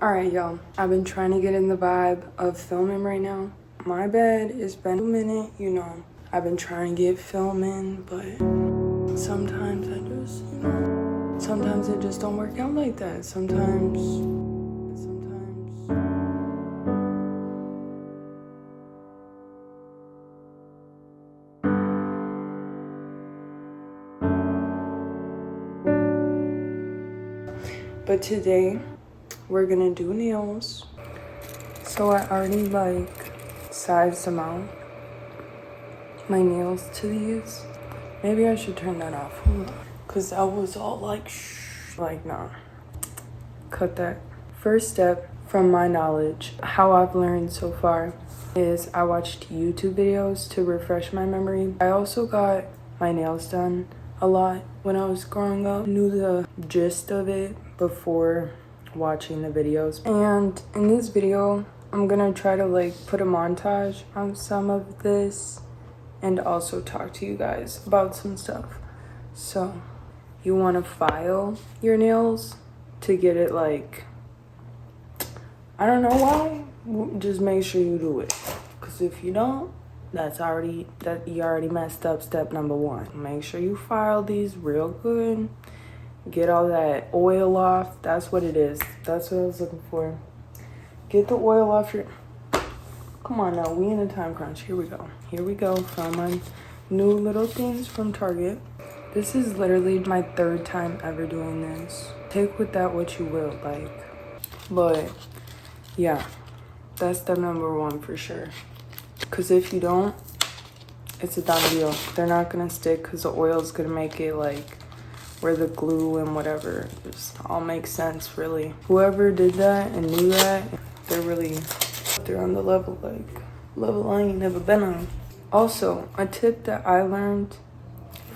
Alright, y'all. I've been trying to get in the vibe of filming right now. My bad, it's been a minute, you know. I've been trying to get filming, but sometimes I just, sometimes it just don't work out like that. Sometimes. But today, we're gonna do nails. So I already sized them out. My nails to these. Maybe I should turn that off. Cause that was all nah. Cut that. First step from my knowledge, how I've learned so far, is I watched YouTube videos to refresh my memory. I also got my nails done a lot when I was growing up. Knew the gist of it before watching the videos. And in this video, I'm gonna try to put a montage on some of this and also talk to you guys about some stuff. So you want to file your nails to get it I don't know why, just make sure you do it, because if you don't, you already messed up step number one. Make sure you file these real good, get all that oil off. That's what it is. That's what I was looking for. Get the oil off your... Come on now, we in a time crunch. Here we go. Found my new little things from Target. This is literally my third time ever doing this. Take with that what you will, but yeah, that's step number one for sure. Because if you don't, it's a done deal. They're not gonna stick because the oil is gonna make it where the glue and whatever just all makes sense, really. Whoever did that and knew that, they're on the level I ain't never been on. Also, a tip that I learned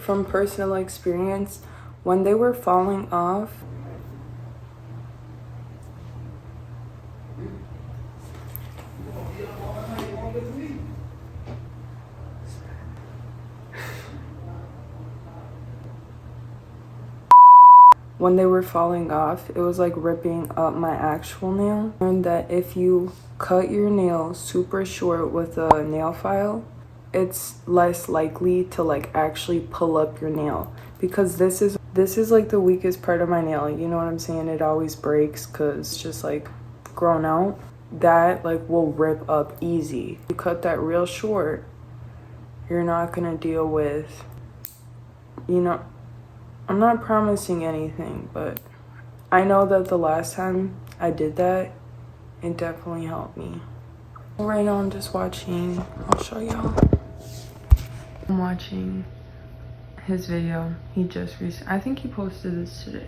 from personal experience, when they were falling off, it was ripping up my actual nail. I learned that if you cut your nail super short with a nail file, it's less likely to actually pull up your nail, because this is the weakest part of my nail. You know what I'm saying? It always breaks because it's just grown out. That will rip up easy. You cut that real short, you're not gonna deal with, I'm not promising anything, but I know that the last time I did that, it definitely helped me. Right now I'm just watching, I'll show y'all. I'm watching his video. He just I think he posted this today.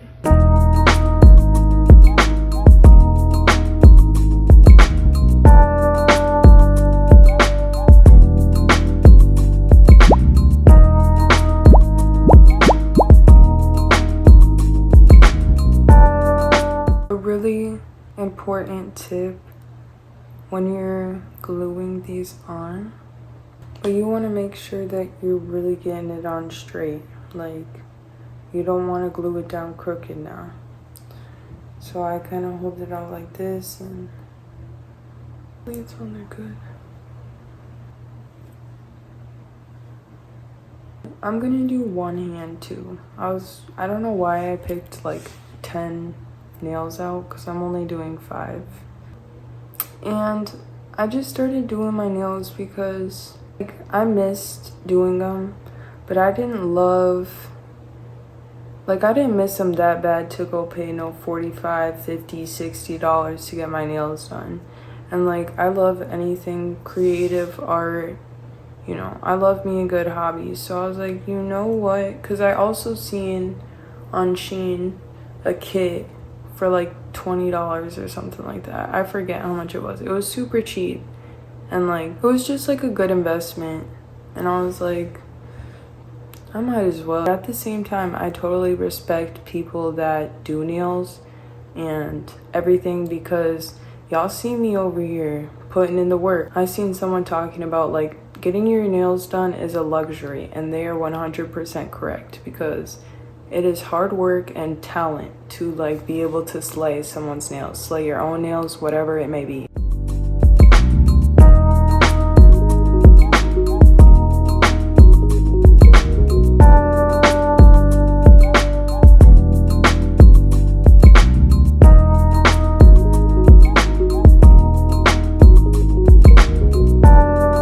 A really important tip when you're gluing these on, but you want to make sure that you're really getting it on straight. You don't want to glue it down crooked now. So I kind of hold it out like this, and it's on there good. I'm gonna do one hand too. I don't know why I picked 10 nails out, because I'm only doing 5. And I just started doing my nails because I missed doing them, but I didn't miss them that bad to go pay no $45, $50, $60 to get my nails done. And I love anything creative, art, I love me a good hobby. So I was you know what? Because I also seen on Shein a kit for $20 or something like that. I forget how much it was. It was super cheap. And it was just a good investment. And I was I might as well. At the same time, I totally respect people that do nails and everything, because y'all see me over here putting in the work. I seen someone talking about getting your nails done is a luxury, and they are 100% correct, because It is hard work and talent to like be able to slay someone's nails, slay your own nails, whatever it may be.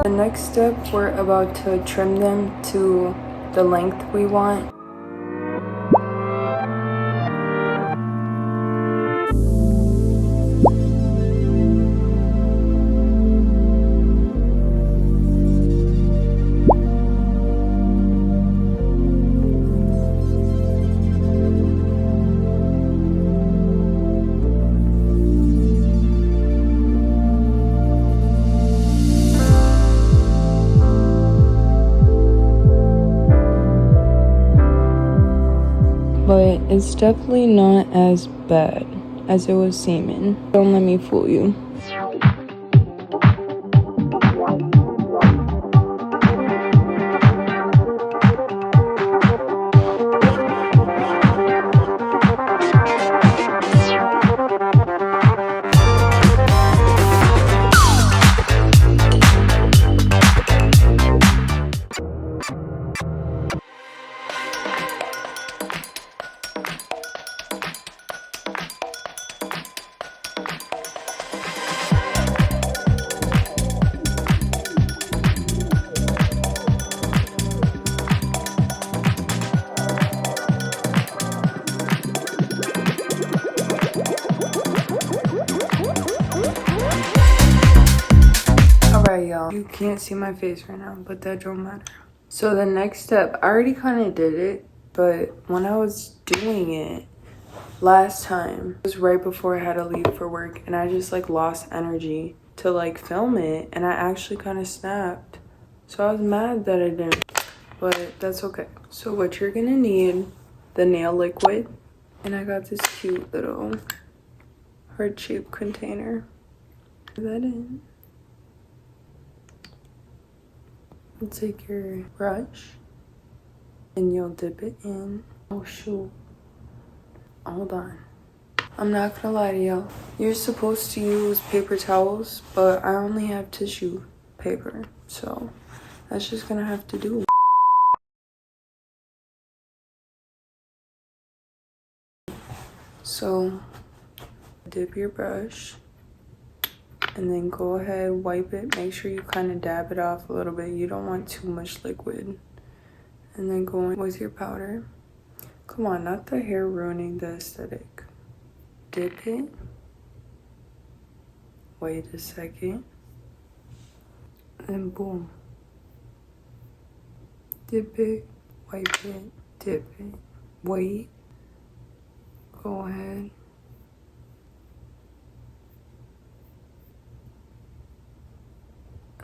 The next step, we're about to trim them to the length we want. But it's definitely not as bad as it was seeming. Don't let me fool you. Alright, y'all. You can't see my face right now, but that don't matter. So the next step, I already kind of did it, but when I was doing it last time, it was right before I had to leave for work, and I just like lost energy to like film it, and I actually kind of snapped. So I was mad that I didn't, but that's okay. So what you're gonna need, the nail liquid, and I got this cute little heart-shaped container. Put that in. You'll take your brush and you'll dip it in. Oh shoot. Hold on. I'm not gonna lie to y'all. You're supposed to use paper towels, but I only have tissue paper. So that's just gonna have to do. So dip your brush and then go ahead, wipe it. Make sure you kind of dab it off a little bit. You don't want too much liquid. And then go in with your powder. Come on, not the hair ruining the aesthetic. Dip it. Wait a second. And boom. Dip it, wipe it, dip it, wait. Go ahead.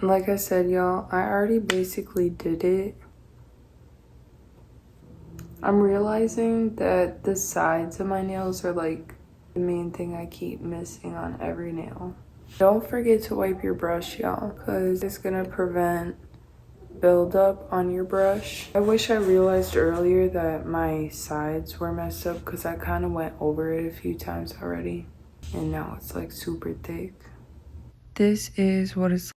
Like I said, y'all, I already basically did it. I'm realizing that the sides of my nails are like the main thing I keep missing on every nail. Don't forget to wipe your brush, y'all, because it's gonna prevent buildup on your brush. I wish I realized earlier that my sides were messed up because I kind of went over it a few times already. And now it's like super thick. This is what it's.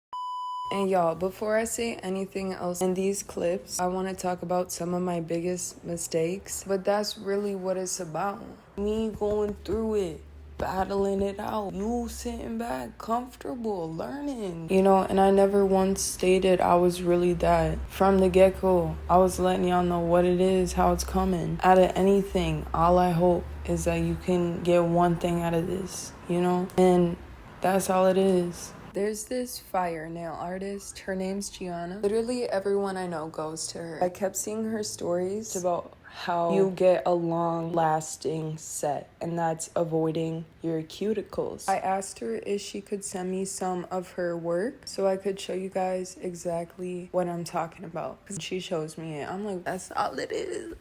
And y'all, before I say anything else in these clips, I want to talk about some of my biggest mistakes. But that's really what it's about. Me going through it, battling it out. You sitting back, comfortable, learning. You know, and I never once stated I was really that. From the get-go, I was letting y'all know what it is, how it's coming. Out of anything, all I hope is that you can get one thing out of this, you know? And that's all it is. There's this fire nail artist. Her name's Gianna. Literally everyone I know goes to her. I kept seeing her stories about how you get a long-lasting set, and that's avoiding your cuticles. I asked her if she could send me some of her work so I could show you guys exactly what I'm talking about. She shows me it. I'm like, that's all it is.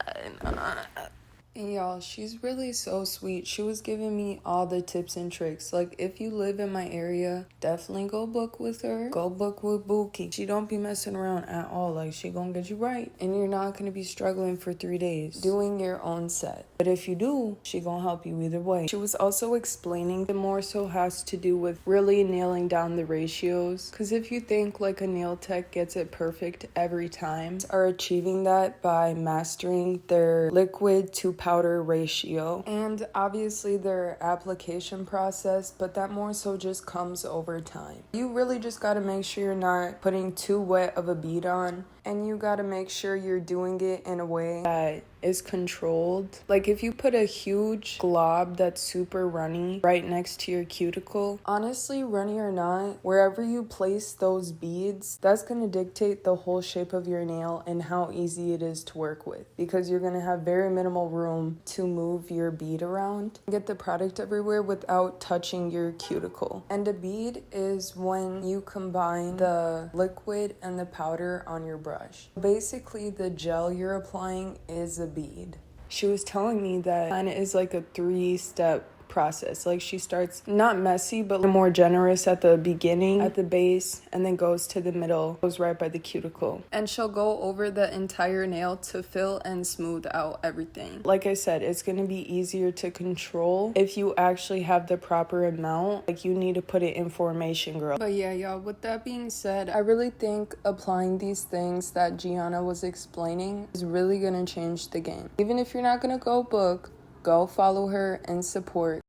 And y'all, she's really so sweet. She was giving me all the tips and tricks. Like, if you live in my area, definitely go book with her. Go book with Buki. She don't be messing around at all. Like, she gonna get you right. And you're not gonna be struggling for 3 days doing your own set. But if you do, she gonna help you either way. She was also explaining it more so has to do with really nailing down the ratios. Because if you think like a nail tech gets it perfect every time, are achieving that by mastering their liquid to powder ratio and obviously their application process, but that more so just comes over time. You really just got to make sure you're not putting too wet of a bead on, and you got to make sure you're doing it in a way that is controlled. Like if you put a huge glob that's super runny right next to your cuticle, honestly, runny or not, wherever you place those beads, that's going to dictate the whole shape of your nail and how easy it is to work with, because you're going to have very minimal room to move your bead around, get the product everywhere without touching your cuticle. And a bead is when you combine the liquid and the powder on your brush. Basically, the gel you're applying is a bead. She was telling me that kind of is like a 3-step process. Like she starts not messy but more generous at the beginning, at the base, and then goes to the middle, goes right by the cuticle, and she'll go over the entire nail to fill and smooth out everything. Like I said, it's going to be easier to control if you actually have the proper amount. Like you need to put it in formation, girl. But yeah, y'all, with that being said, I really think applying these things that Gianna was explaining is really going to change the game. Even if you're not going to go book, go follow her and support.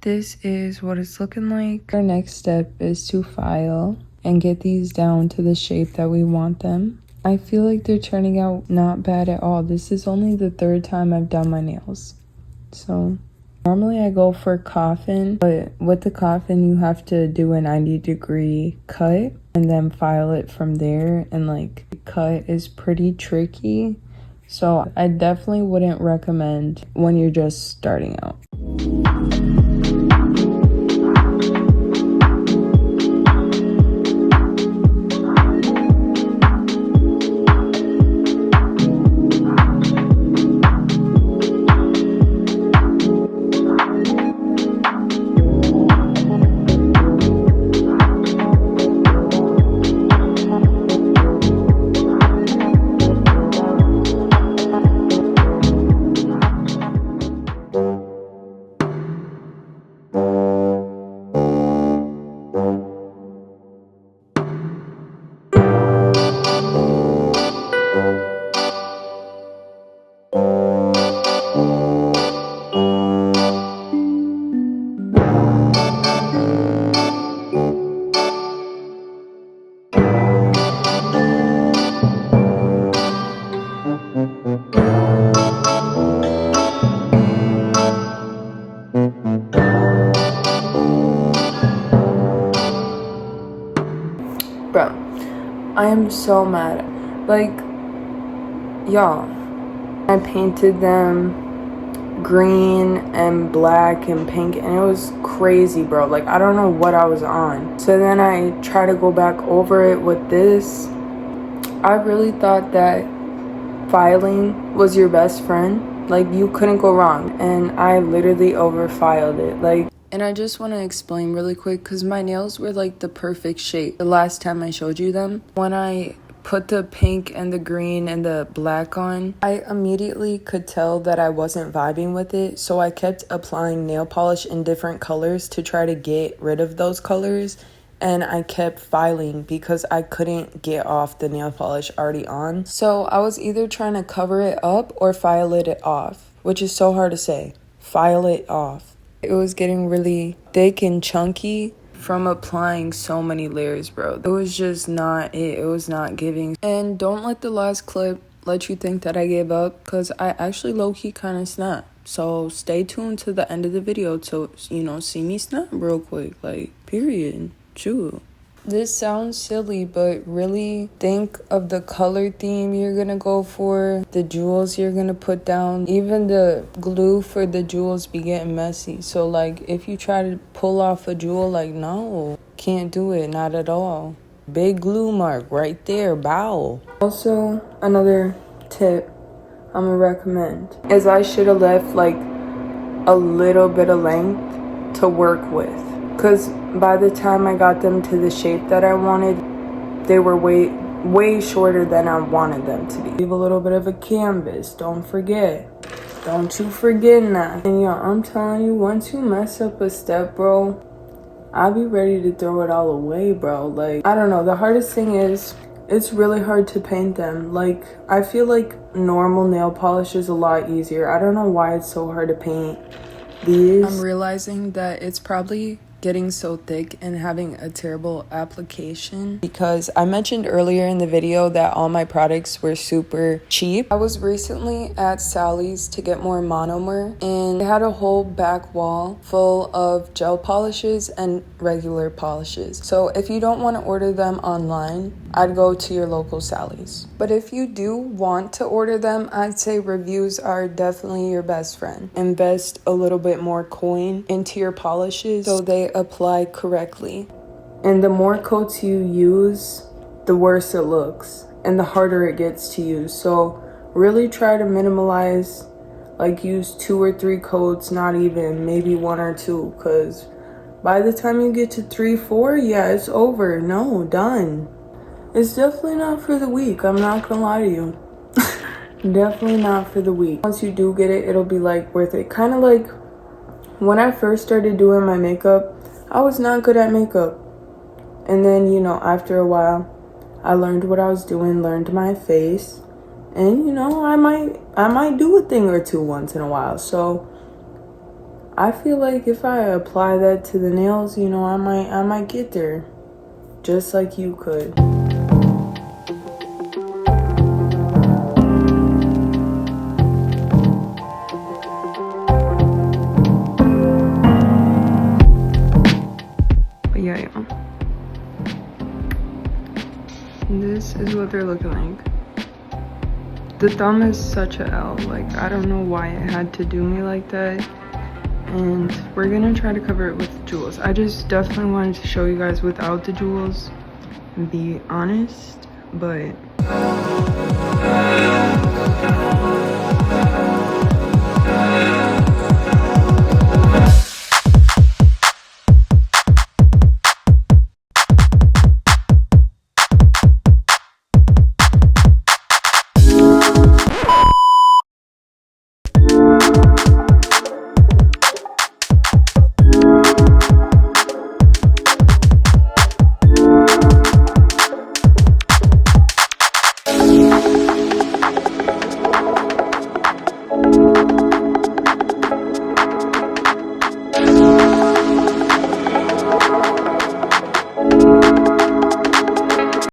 This is what it's looking like. Our next step is to file and get these down to the shape that we want them. I feel like they're turning out not bad at all. This is only the 3rd time I've done my nails. So normally I go for coffin, but with the coffin you have to do a 90-degree cut and then file it from there, and like the cut is pretty tricky. So I definitely wouldn't recommend when you're just starting out. Bro, I am so mad. Like, y'all, I painted them green and black and pink, and it was crazy, bro. Like, I don't know what I was on. So then I try to go back over it with this. I really thought that filing was your best friend. Like, you couldn't go wrong. And I literally over-filed it. Like, and I just want to explain really quick, because my nails were like the perfect shape the last time I showed you them. When I put the pink and the green and the black on, I immediately could tell that I wasn't vibing with it. So I kept applying nail polish in different colors to try to get rid of those colors. And I kept filing because I couldn't get off the nail polish already on. So I was either trying to cover it up or file it off, which is so hard to say. File it off. It was getting really thick and chunky from applying so many layers, bro. It was just not it. It was not giving. And don't let the last clip let you think that I gave up, because I actually low-key kind of snapped. So stay tuned to the end of the video to, see me snap real quick. Like, period. Shoot. This sounds silly, but really think of the color theme you're gonna go for, the jewels you're gonna put down. Even the glue for the jewels be getting messy. So like, if you try to pull off a jewel, like, no, can't do it, not at all. Big glue mark right there, bow. Also, another tip, I'm gonna recommend is I should have left like a little bit of length to work with, because by the time I got them to the shape that I wanted, they were way shorter than I wanted them to be. Leave a little bit of a canvas, don't forget. Don't you forget now. And yeah, I'm telling you, once you mess up a step, bro, I'll be ready to throw it all away, bro. Like, I don't know, the hardest thing is it's really hard to paint them. Like, I feel like normal nail polish is a lot easier. I don't know why it's so hard to paint these. I'm realizing that it's probably getting so thick and having a terrible application because I mentioned earlier in the video that all my products were super cheap. I was recently at Sally's to get more monomer, and they had a whole back wall full of gel polishes and regular polishes. So if you don't want to order them online, I'd go to your local Sally's. But if you do want to order them, I'd say reviews are definitely your best friend. Invest a little bit more coin into your polishes so they apply correctly. And the more coats you use, the worse it looks and the harder it gets to use. So really try to minimalize, like use 2 or 3 coats, not even, maybe 1 or 2, because by the time you get to 3, 4, yeah, it's over. No, done. It's definitely not for the weak, I'm not gonna lie to you. Definitely not for the weak. Once you do get it, it'll be like worth it. Kind of like when I first started doing my makeup, I was not good at makeup. And then, you know, after a while, I learned what I was doing, learned my face. And, you know, I might do a thing or two once in a while. So I feel like if I apply that to the nails, you know, I might get there. Just like you could. Yeah. This is what they're looking like. The thumb is such a L. Like, I don't know why it had to do me like that. And we're gonna try to cover it with jewels. I just definitely wanted to show you guys without the jewels and be honest, but